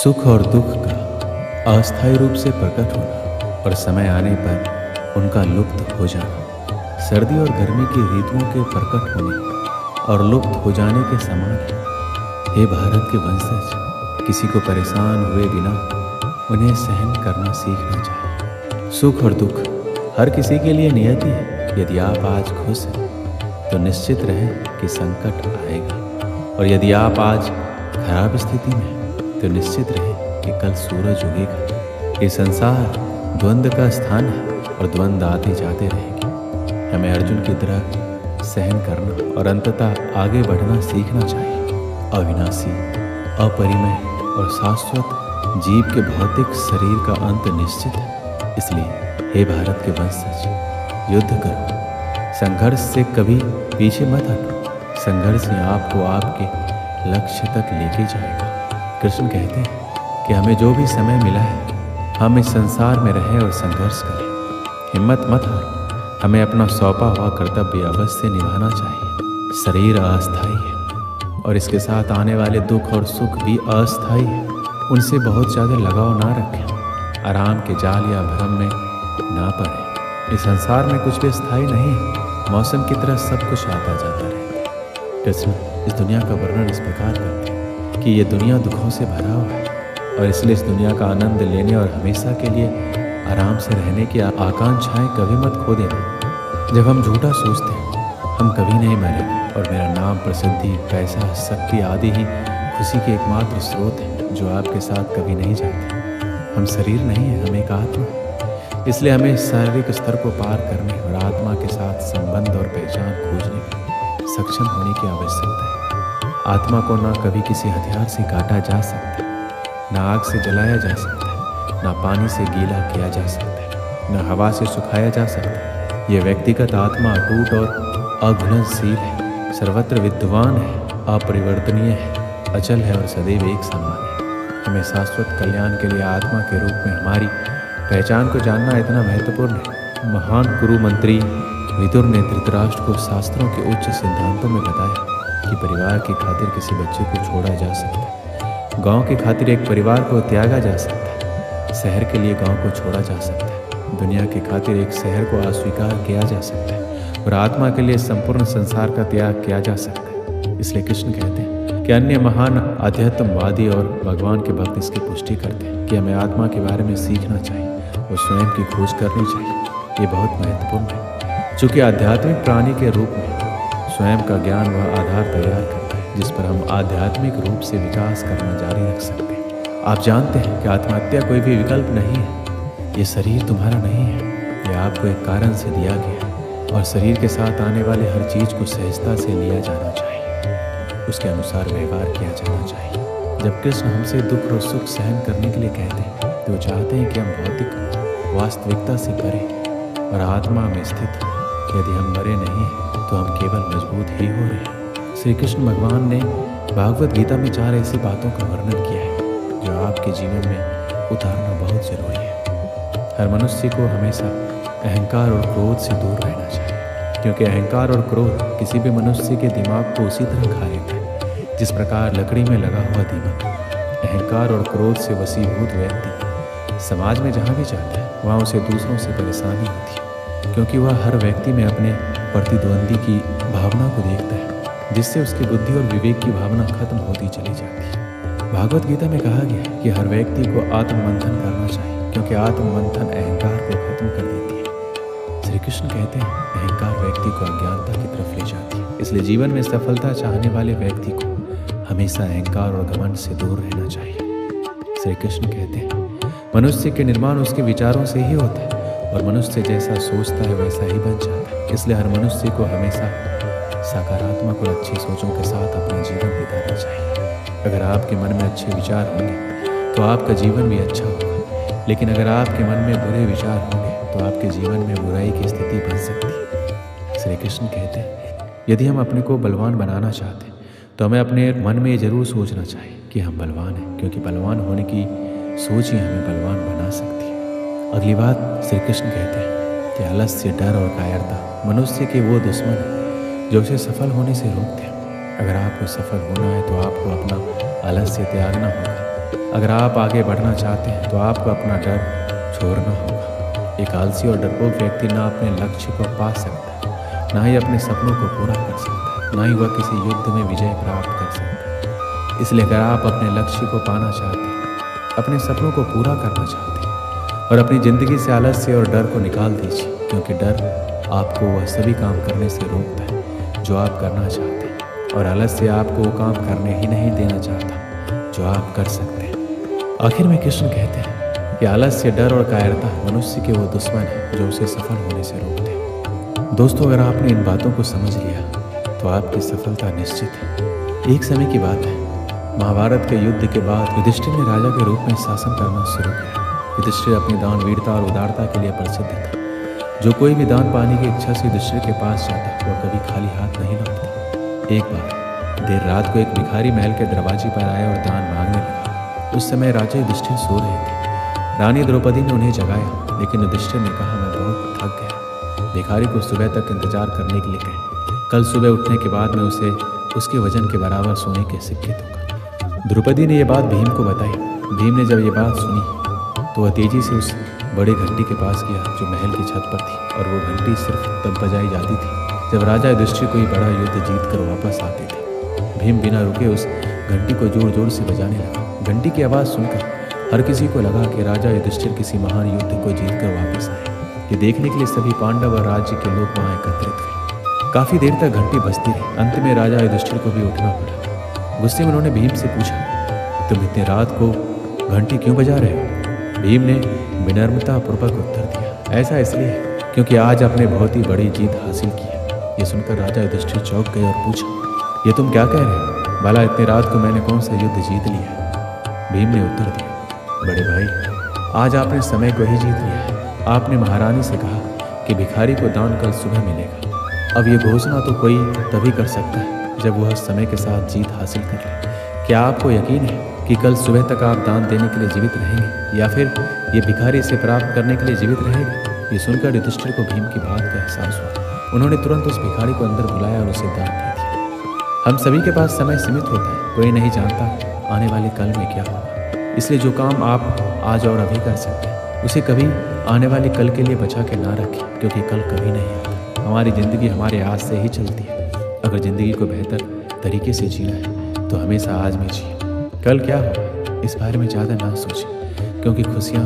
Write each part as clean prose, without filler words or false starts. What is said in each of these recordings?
सुख और दुख का अस्थायी रूप से प्रकट होना और समय आने पर उनका लुप्त हो जाना सर्दी और गर्मी की ऋतुओं के प्रकट होने और लुप्त हो जाने के समान है। हे भारत के वंशज, किसी को परेशान हुए बिना उन्हें सहन करना सीखना चाहिए। सुख और दुख हर किसी के लिए नियति है। यदि आप आज खुश हैं तो निश्चित रहें कि संकट आएगा, और यदि आप आज खराब स्थिति में हैं तो निश्चित रहे कि कल सूरज उगेगा। ये संसार द्वंद्व का स्थान है और द्वंद्व आते जाते रहेंगे। हमें अर्जुन की तरह सहन करना और अंततः आगे बढ़ना सीखना चाहिए। अविनाशी, अपरिमेय और शाश्वत जीव के भौतिक शरीर का अंत निश्चित है। इसलिए हे भारत के वंशज, युद्ध करो। संघर्ष से कभी पीछे मत हटो। संघर्ष ही आपको आपके लक्ष्य तक लेके जाएगा। कृष्ण कहते हैं कि हमें जो भी समय मिला है हम इस संसार में रहें और संघर्ष करें। हिम्मत मत हारो। हमें अपना सौंपा हुआ कर्तव्य अवश्य निभाना चाहिए। शरीर अस्थायी है और इसके साथ आने वाले दुख और सुख भी अस्थायी है। उनसे बहुत ज़्यादा लगाव ना रखें। आराम के जाल या भ्रम में ना पड़े। इस संसार में कुछ भी स्थायी नहीं है। मौसम की तरह सब कुछ आता जाता रहता है। कृष्ण इस दुनिया का वर्णन इस प्रकार करते हैं कि ये दुनिया दुखों से भरा हुआ है, और इसलिए इस दुनिया का आनंद लेने और हमेशा के लिए आराम से रहने की आकांक्षाएं कभी मत खो देना। जब हम झूठा सोचते हैं हम कभी नहीं मरेंगे और मेरा नाम, प्रसिद्धि, पैसा, शक्ति आदि ही खुशी के एकमात्र स्रोत हैं जो आपके साथ कभी नहीं जाते। हम शरीर नहीं है, हम एक आत्मा है। इसलिए हमें शारीरिक स्तर को पार करने और आत्मा के साथ संबंध और पहचान खोजने में सक्षम होने की आवश्यकता है। आत्मा को ना कभी किसी हथियार से काटा जा सकता है, ना आग से जलाया जा सकता है, ना पानी से गीला किया जा सकता है, ना हवा से सुखाया जा सकता है। यह व्यक्तिगत आत्मा अटूट और अघुलनशील है, सर्वत्र विद्यमान है, अपरिवर्तनीय है, अचल है और सदैव एक समान है। हमें शाश्वत कल्याण के लिए आत्मा के रूप में हमारी पहचान को जानना इतना महत्वपूर्ण है। महान गुरु मंत्री विदुर ने धृतराष्ट्र को शास्त्रों के उच्च सिद्धांतों में बताया कि परिवार की खातिर किसी बच्चे को छोड़ा जा सकता है, गांव की खातिर एक परिवार को त्यागा जा सकता है, शहर के लिए गांव को छोड़ा जा सकता है, दुनिया की खातिर एक शहर को अस्वीकार किया जा सकता है, और आत्मा के लिए संपूर्ण संसार का त्याग किया जा सकता है। इसलिए कृष्ण कहते हैं कि अन्य महान अध्यात्मवादी और भगवान के भक्त इसकी पुष्टि करते हैं कि हमें आत्मा के बारे में सीखना चाहिए और स्वयं की खोज करनी चाहिए। ये बहुत महत्वपूर्ण है। चूँकि आध्यात्मिक प्राणी के रूप में स्वयं का ज्ञान वह आधार तैयार करता है जिस पर हम आध्यात्मिक रूप से विकास करना जारी रख सकते हैं। आप जानते हैं कि आत्महत्या कोई भी विकल्प नहीं है। ये शरीर तुम्हारा नहीं है, यह आपको एक कारण से दिया गया है, और शरीर के साथ आने वाले हर चीज़ को सहजता से लिया जाना चाहिए, उसके अनुसार व्यवहार किया जाना चाहिए। जब कृष्ण हमसे दुख और सुख सहन करने के लिए कहते हैं तो चाहते हैं कि हम भौतिक वास्तविकता से परे और आत्मा में स्थित हों। यदि हम मरे नहीं हैं तो हम केवल मजबूत ही हो रहे हैं। श्री कृष्ण भगवान ने भागवत गीता में 4 ऐसी बातों का वर्णन किया है जो आपके जीवन में उतारना बहुत जरूरी है। हर मनुष्य को हमेशा अहंकार और क्रोध से दूर रहना चाहिए, क्योंकि अहंकार और क्रोध किसी भी मनुष्य के दिमाग को उसी तरह खा लेता है जिस प्रकार लकड़ी में लगा हुआ दीमक। अहंकार और क्रोध से वशीभूत व्यक्ति समाज में जहाँ भी जाता है वहाँ उसे दूसरों से परेशानी होती है, क्योंकि वह हर व्यक्ति में अपने प्रतिद्वंदी की भावना को देखता है, जिससे उसकी बुद्धि और विवेक की भावना खत्म होती चली जाती है। भागवत गीता में कहा गया है कि हर व्यक्ति को आत्ममंथन करना चाहिए, क्योंकि आत्ममंथन अहंकार को खत्म कर देती है। श्री कृष्ण कहते हैं अहंकार व्यक्ति को अज्ञानता की तरफ ले जाती है। इसलिए जीवन में सफलता चाहने वाले व्यक्ति को हमेशा अहंकार और घमंड से दूर रहना चाहिए। श्री कृष्ण कहते हैं मनुष्य के निर्माण उसके विचारों से ही होता है, और मनुष्य जैसा सोचता है वैसा ही बन जाता है। इसलिए हर मनुष्य को हमेशा सकारात्मक और अच्छी सोचों के साथ अपना जीवन बिताना चाहिए। अगर आपके मन में अच्छे विचार होंगे तो आपका जीवन भी अच्छा होगा, लेकिन अगर आपके मन में बुरे विचार होंगे तो आपके जीवन में बुराई की स्थिति बन सकती है। श्री कृष्ण कहते हैं यदि हम अपने को बलवान बनाना चाहते हैं तो हमें अपने मन में जरूर सोचना चाहिए कि हम बलवान हैं, क्योंकि बलवान होने की सोच ही हमें बलवान बना सकती है। अगली बात श्री कृष्ण कहते हैं कि आलस्य, डर और कायरता मनुष्य के वो दुश्मन हैं जो उसे सफल होने से रोकते हैं। अगर आपको सफल होना है तो आपको अपना आलस्य त्यागना होगा। अगर आप आगे बढ़ना चाहते हैं तो आपको अपना डर छोड़ना होगा। एक आलसी और डरपोक व्यक्ति ना अपने लक्ष्य को पा सकता है, ना ही अपने सपनों को पूरा कर सकता है, ना ही वह किसी युद्ध में विजय प्राप्त कर सकता है। इसलिए अगर आप अपने लक्ष्य को पाना चाहते हैं, अपने सपनों को पूरा करना चाहते हैं और अपनी ज़िंदगी से आलस्य और डर को निकाल दीजिए, क्योंकि डर आपको वह सभी काम करने से रोकता है जो आप करना चाहते हैं, और आलस्य आपको वो काम करने ही नहीं देना चाहता जो आप कर सकते हैं। आखिर में कृष्ण कहते हैं कि आलस्य, डर और कायरता मनुष्य के वो दुश्मन हैं जो उसे सफल होने से रोकते हैं। दोस्तों, अगर आपने इन बातों को समझ लिया तो आपकी सफलता निश्चित है। एक समय की बात है, महाभारत के युद्ध के बाद युधिष्ठिर ने राजा के रूप में शासन करना शुरू किया। युधिष्ठिर अपनी दान वीरता और उदारता के लिए प्रसिद्ध था। जो कोई भी दान पाने की इच्छा से युधिष्ठिर के पास जाता वह कभी खाली हाथ नहीं लौटता। एक बार देर रात को एक भिखारी महल के दरवाजे पर आया और दान मांगने लगा। उस समय राजा युधिष्ठिर सो रहे थे। रानी द्रौपदी ने उन्हें जगाया, लेकिन युधिष्ठिर ने कहा, मैं बहुत थक गया। भिखारी को सुबह तक इंतजार करने के लिए कहें। कल सुबह उठने के बाद मैं उसे उसके वजन के बराबर सोने के सिक्के दूंगा। द्रौपदी ने यह बात भीम को बताई। भीम ने जब ये बात सुनी तो वह तेजी से उस बड़ी घंटी के पास गया जो महल की छत पर थी, और वो घंटी सिर्फ तब बजाई जाती थी जब राजा युधिष्ठिर कोई बड़ा युद्ध जीत कर वापस आते थे। भीम बिना रुके उस घंटी को जोर जोर से बजाने लगा। घंटी की आवाज़ सुनकर हर किसी को लगा कि राजा युधिष्ठिर किसी महान युद्ध को जीत कर वापस आए। ये देखने के लिए सभी पांडव और राज्य के लोग वहाँ एकत्रित हुए। काफ़ी देर तक घंटी बजती रही। अंत में राजा युधिष्ठिर को भी उठना पड़ा। गुस्से में उन्होंने भीम से पूछा, तुम इतनी रात को घंटी क्यों बजा रहे हो? भीम ने विनम्रतापूर्वक उत्तर दिया, ऐसा इसलिए क्योंकि आज आपने बहुत ही बड़ी जीत हासिल की है। ये सुनकर राजा युधिष्ठिर चौंक गए और पूछा, ये तुम क्या कह रहे हो? भला इतनी रात को मैंने कौन सा युद्ध जीत लिया है? भीम ने उत्तर दिया, बड़े भाई, आज आपने समय को ही जीत लिया है। आपने महारानी से कहा कि भिखारी को दान कल सुबह मिलेगा। अब ये घोषणा तो कोई तभी कर सकता है जब वह समय के साथ जीत हासिल कर ले। क्या आपको यकीन है कि कल सुबह तक आप दान देने के लिए जीवित रहेंगे, या फिर ये भिखारी इसे प्राप्त करने के लिए जीवित रहेगा? ये सुनकर युधिष्ठिर को भीम की बात का एहसास हुआ। उन्होंने तुरंत उस भिखारी को अंदर बुलाया और उसे दान दे दिया। हम सभी के पास समय सीमित होता है, कोई नहीं जानता आने वाले कल में क्या होगा। इसलिए जो काम आप आज और अभी कर सकते हैं उसे कभी आने वाले कल के लिए बचा के ना रखें, क्योंकि कल कभी नहीं आता। हमारी ज़िंदगी हमारे आज से ही चलती है। अगर ज़िंदगी को बेहतर तरीके से जीना है तो हमेशा आज में जिए। कल क्या होगा इस बारे में ज़्यादा ना सोचें, क्योंकि खुशियाँ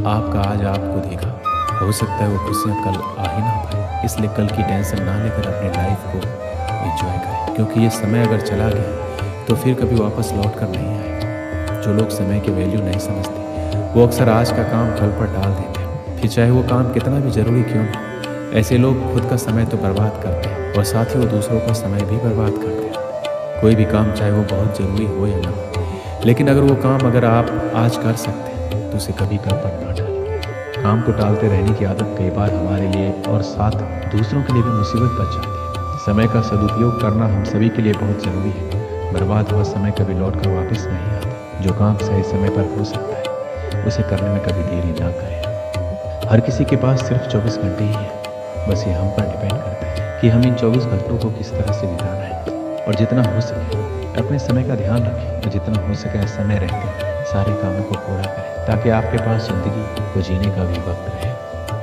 आपका आज आपको देगा। हो सकता है वो खुशियाँ कल आ ही ना पाए। इसलिए कल की टेंशन ना लेकर अपने लाइफ को एंजॉय करें, क्योंकि ये समय अगर चला गया तो फिर कभी वापस लौट कर नहीं आएगा। जो लोग समय की वैल्यू नहीं समझते वो अक्सर आज का काम कल पर टाल देते हैं, फिर चाहे वो काम कितना भी ज़रूरी क्यों हो। ऐसे लोग खुद का समय तो बर्बाद करते हैं और साथ ही वो दूसरों का समय भी बर्बाद करते हैं। कोई भी काम चाहे वो बहुत ज़रूरी हो या ना हो, लेकिन अगर वो काम अगर आप आज कर सकते हैं तो उसे कभी कल पर ना डालें। काम को टालते रहने की आदत कई बार हमारे लिए और साथ दूसरों के लिए भी मुसीबत बच जाती है। समय का सदुपयोग करना हम सभी के लिए बहुत ज़रूरी है। बर्बाद हुआ समय कभी लौट कर वापस नहीं आता। जो काम सही समय पर हो सकता है उसे करने में कभी देरी ना करें। हर किसी के पास सिर्फ 24 घंटे ही है, बस ये हम पर डिपेंड करता है कि हम इन 24 घंटों को किस तरह से बिताना है। और जितना हो सके अपने समय का ध्यान रखें और जितना हो सके समय रहते सारे कामों को पूरा करें, ताकि आपके पास ज़िंदगी को जीने का भी वक्त रहे।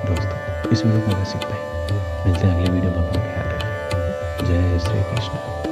दोस्तों, इस वीडियो में बस इतना ही। मिलते हैं अगले वीडियो में। अपना ख्याल रखें। जय श्री कृष्ण।